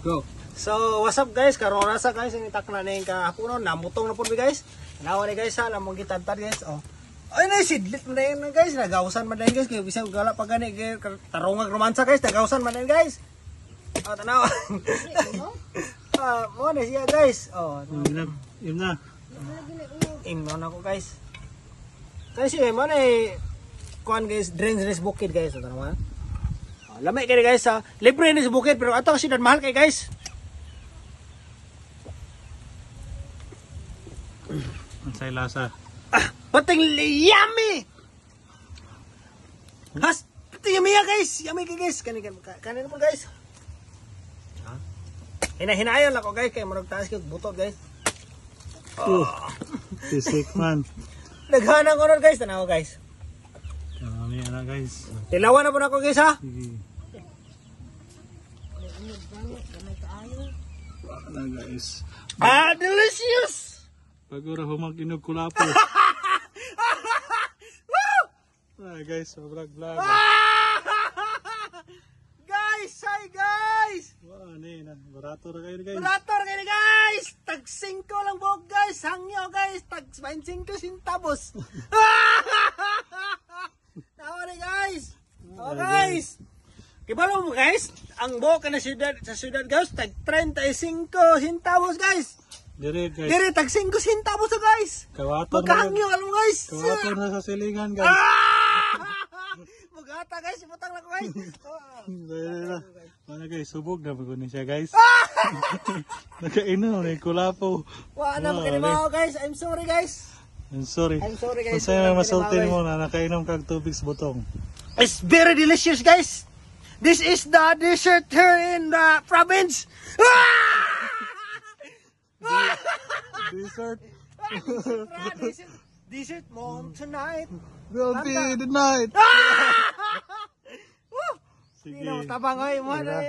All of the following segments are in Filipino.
Go. So, what's up guys? Karon rasa guys ang itak na ning kahaponon, namutong na pud mi guys. Nawa ni guys ha, namong gitantad guys. Oh. Ay na sidlit man dayon guys, nagawsan man dayon guys kay bisag gala pa gani kay tarongag romansa guys, nagawsan man dayon guys. Oh, tanaw. Mo na siya guys. Oh, Yun na. Ingnon ako guys. Kasi mo na kuan guys, drains res bukid guys, tanaw. Lamay kayo guys ha. Libre ni sa bukid pero ato kasi mahal kay guys. Ansay lasa. Pating yummy. Has, pating yummy guys. Yummy kay guys. Kanin po guys. Hinayon ako guys kay marag taas kay butot guys. Oh. Sisik man. Naghanang ko guys, tanaw guys. Ano yan na guys. Tilawan na po na ako guys ha. Sige. Ano guys. Delicious. Pagura humag-inog kulapo. Guys, vlog. Guys, hi guys. Wow, ni barato ra kayo guys. Barator kayo guys. Tag 5 lang buhok guys. Hangyo guys. Tag 25 centavos. Tawa ni guys. Oh guys. Kibalo mo guys. Ang buhok na sa syudad guys. Tag 35 centavos guys. Dire guys. Dire tag 5 centavos guys. Kawaton Magkahangyo alam mo guys. Kawaton na sa silingan guys. Magata guys. Ibutang na ko guys. Mana guys, subog na pag siya guys. Nakainom na kulapo. Wala na makinimaw guys. I'm sorry guys. I'm sorry. I'm sorry guys. Masaya masultin mo na nakainom kag tubig sa butong. It's very delicious guys. This is the dessert here in the province. Dessert. Dessert mom tonight. Will be the night. Sige. Tabang ay mo na.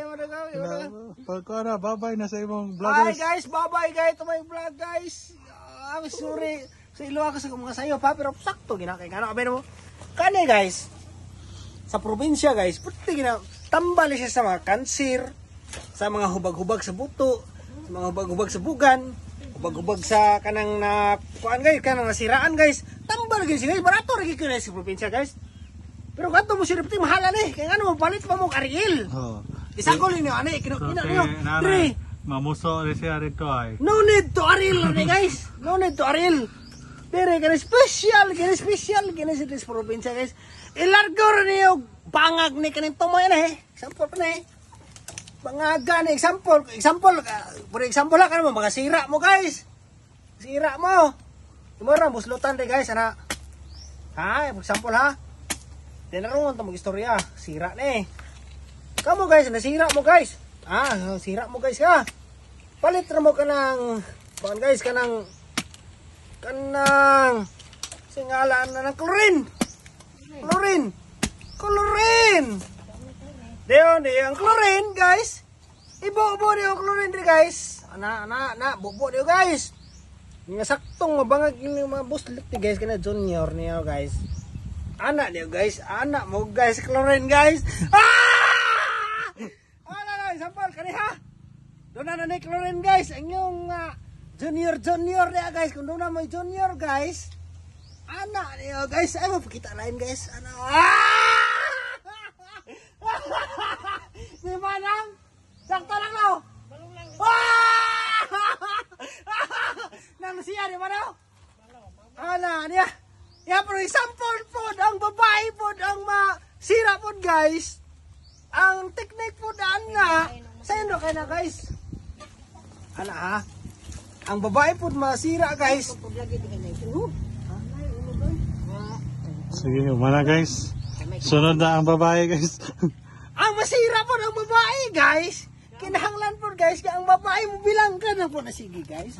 Pagko na, bye-bye na sa imong vlog. Hi guys, bye-bye guys to my vlog guys. I'm sorry. Sa ilo ako sa mga sayo pa pero sakto ginakay kana abay mo. Kani guys. Sa probinsya guys, puti gina tambal siya sa mga kanser, sa mga hubag-hubag sa buto, sa mga hubag-hubag sa bugan, hubag-hubag sa kanang na kuan guys, kanang nasiraan guys. Tambal guys, guys, barato ra gyud sa probinsya guys. Pero kanto mo siripti mahalan kay ngano mo palit pa mo Ariel. Oh. Isa ko ninyo ani kinukina niyo. Tre. Mamuso rin siya rito ay. No need to Ariel ni guys. No need to Ariel. Pero kaya special kaya sa probinsya guys. Ilargo rin niyo bangag ni kanin tumoy na Example pa na bangaga na example. For example ha kanimo mga sira mo guys. Sira mo. Tumara muslutan rin guys ana. Ha, for example ha. Tinaroon ito mag-istorya. Sira na Kamu guys, nasira mo guys. Sira mo guys ka. Palit na mo ka ng, kuhan guys, kanang singalaan na ng chlorine. Chlorine. Diyon, ang chlorine guys. Ibo-bo niyo ang chlorine rin guys. Bubo niyo guys. Nga saktong mabangag yung mga buslit ni guys, kana junior niyo guys. Anak niyo guys, anak mo guys, chlorine guys. Sampal kaniha. Doon na ni chlorine guys, ang yung junior niya guys, kung doon na may junior guys. Anak niyo guys, ay mapakita lain guys. Di manang? Sakto lang no? Balong lang. Nang siya di manaw? Anak niya. Yeah, pero example po, ang babae po, ang masira po guys. Ang technique po na, sa'yo kayo na guys. Ha? Ang babae po masira guys. Sige, umana guys. Sunod na ang babae guys. Ang masira po ng babae guys. Kinahanglan po guys, kaya ang babae mo bilang ka na po na sige guys.